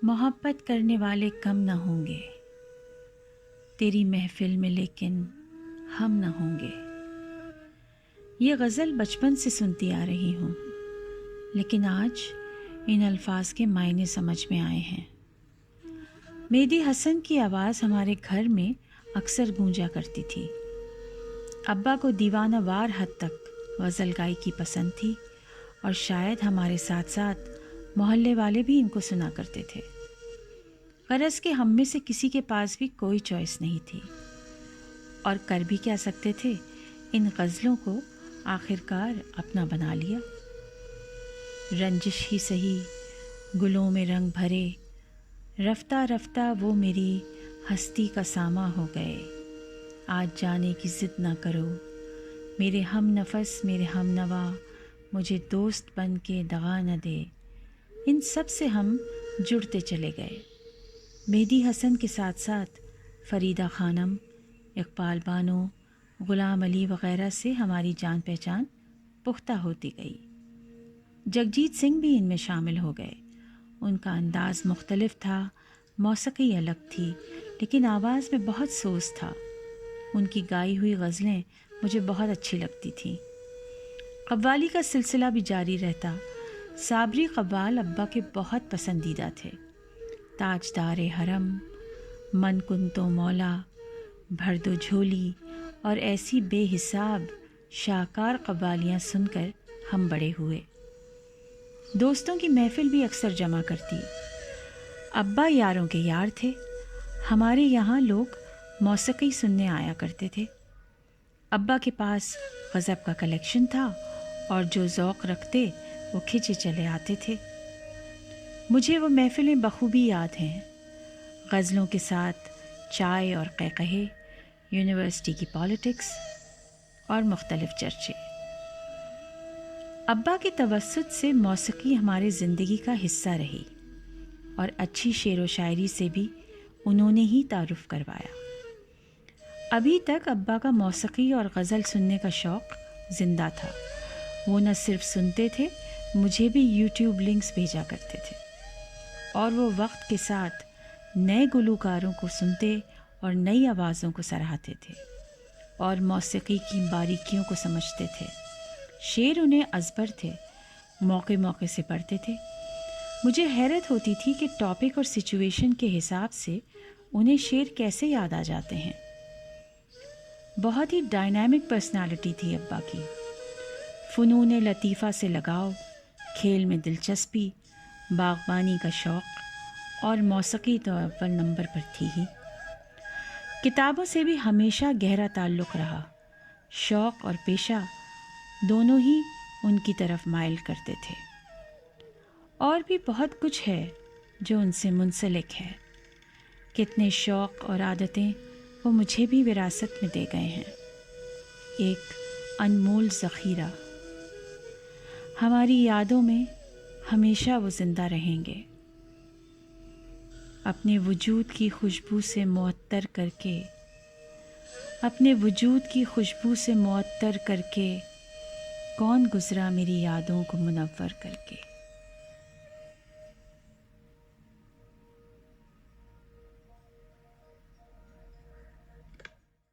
محبت کرنے والے کم نہ ہوں گے تیری محفل میں، لیکن ہم نہ ہوں گے۔ یہ غزل بچپن سے سنتی آ رہی ہوں، لیکن آج ان الفاظ کے معنی سمجھ میں آئے ہیں۔ مہدی حسن کی آواز ہمارے گھر میں اکثر گونجا کرتی تھی۔ ابا کو دیوانہ وار حد تک غزل گائیکی پسند تھی، اور شاید ہمارے ساتھ ساتھ محلے والے بھی ان کو سنا کرتے تھے۔ غرض کہ ہم میں سے کسی کے پاس بھی کوئی چوائس نہیں تھی، اور کر بھی کیا سکتے تھے، ان غزلوں کو آخرکار اپنا بنا لیا۔ رنجش ہی سہی گلوں میں رنگ بھرے، رفتہ رفتہ وہ میری ہستی کا ساما ہو گئے۔ آج جانے کی ضد نہ کرو میرے ہم نفس، میرے ہم نوا، مجھے دوست بن کے دغا نہ دے۔ ان سب سے ہم جڑتے چلے گئے۔ مہدی حسن کے ساتھ ساتھ فریدہ خانم، اقبال بانو، غلام علی وغیرہ سے ہماری جان پہچان پختہ ہوتی گئی۔ جگجیت سنگھ بھی ان میں شامل ہو گئے۔ ان کا انداز مختلف تھا، موسیقی الگ تھی، لیکن آواز میں بہت سوز تھا۔ ان کی گائی ہوئی غزلیں مجھے بہت اچھی لگتی تھیں۔ قوالی کا سلسلہ بھی جاری رہتا۔ صابری قوال ابا کے بہت پسندیدہ تھے۔ تاجدار حرم، من کن تو مولا، بھر دو جھولی، اور ایسی بے حساب شاہکار قوالیاں سن کر ہم بڑے ہوئے۔ دوستوں کی محفل بھی اکثر جمع کرتی۔ ابا یاروں کے یار تھے۔ ہمارے یہاں لوگ موسیقی سننے آیا کرتے تھے۔ ابا کے پاس غضب کا کلیکشن تھا، اور جو ذوق رکھتے وہ کھنچے چلے آتے تھے۔ مجھے وہ محفلیں بخوبی یاد ہیں، غزلوں کے ساتھ چائے اور قہقہے، یونیورسٹی کی پالیٹکس اور مختلف چرچے۔ ابا کے توسط سے موسیقی ہماری زندگی کا حصہ رہی، اور اچھی شعر و شاعری سے بھی انہوں نے ہی تعارف کروایا۔ ابھی تک ابا کا موسیقی اور غزل سننے کا شوق زندہ تھا۔ وہ نہ صرف سنتے تھے، مجھے بھی یوٹیوب لنکس بھیجا کرتے تھے، اور وہ وقت کے ساتھ نئے گلوکاروں کو سنتے اور نئی آوازوں کو سراہتے تھے، اور موسیقی کی باریکیوں کو سمجھتے تھے۔ شعر انہیں ازبر تھے، موقع موقع سے پڑھتے تھے۔ مجھے حیرت ہوتی تھی کہ ٹاپک اور سچویشن کے حساب سے انہیں شعر کیسے یاد آ جاتے ہیں۔ بہت ہی ڈائنامک پرسنالٹی تھی ابا کی۔ فنون لطیفہ سے لگاؤ، کھیل میں دلچسپی، باغبانی کا شوق، اور موسیقی تو اول نمبر پر تھی ہی۔ کتابوں سے بھی ہمیشہ گہرا تعلق رہا۔ شوق اور پیشہ دونوں ہی ان کی طرف مائل کرتے تھے۔ اور بھی بہت کچھ ہے جو ان سے منسلک ہے۔ کتنے شوق اور عادتیں وہ مجھے بھی وراثت میں دے گئے ہیں۔ ایک انمول ذخیرہ۔ ہماری یادوں میں ہمیشہ وہ زندہ رہیں گے، اپنے وجود کی خوشبو سے معطر کر کے، اپنے وجود کی خوشبو سے معطر کر کے، کون گزرا میری یادوں کو منور کر کے۔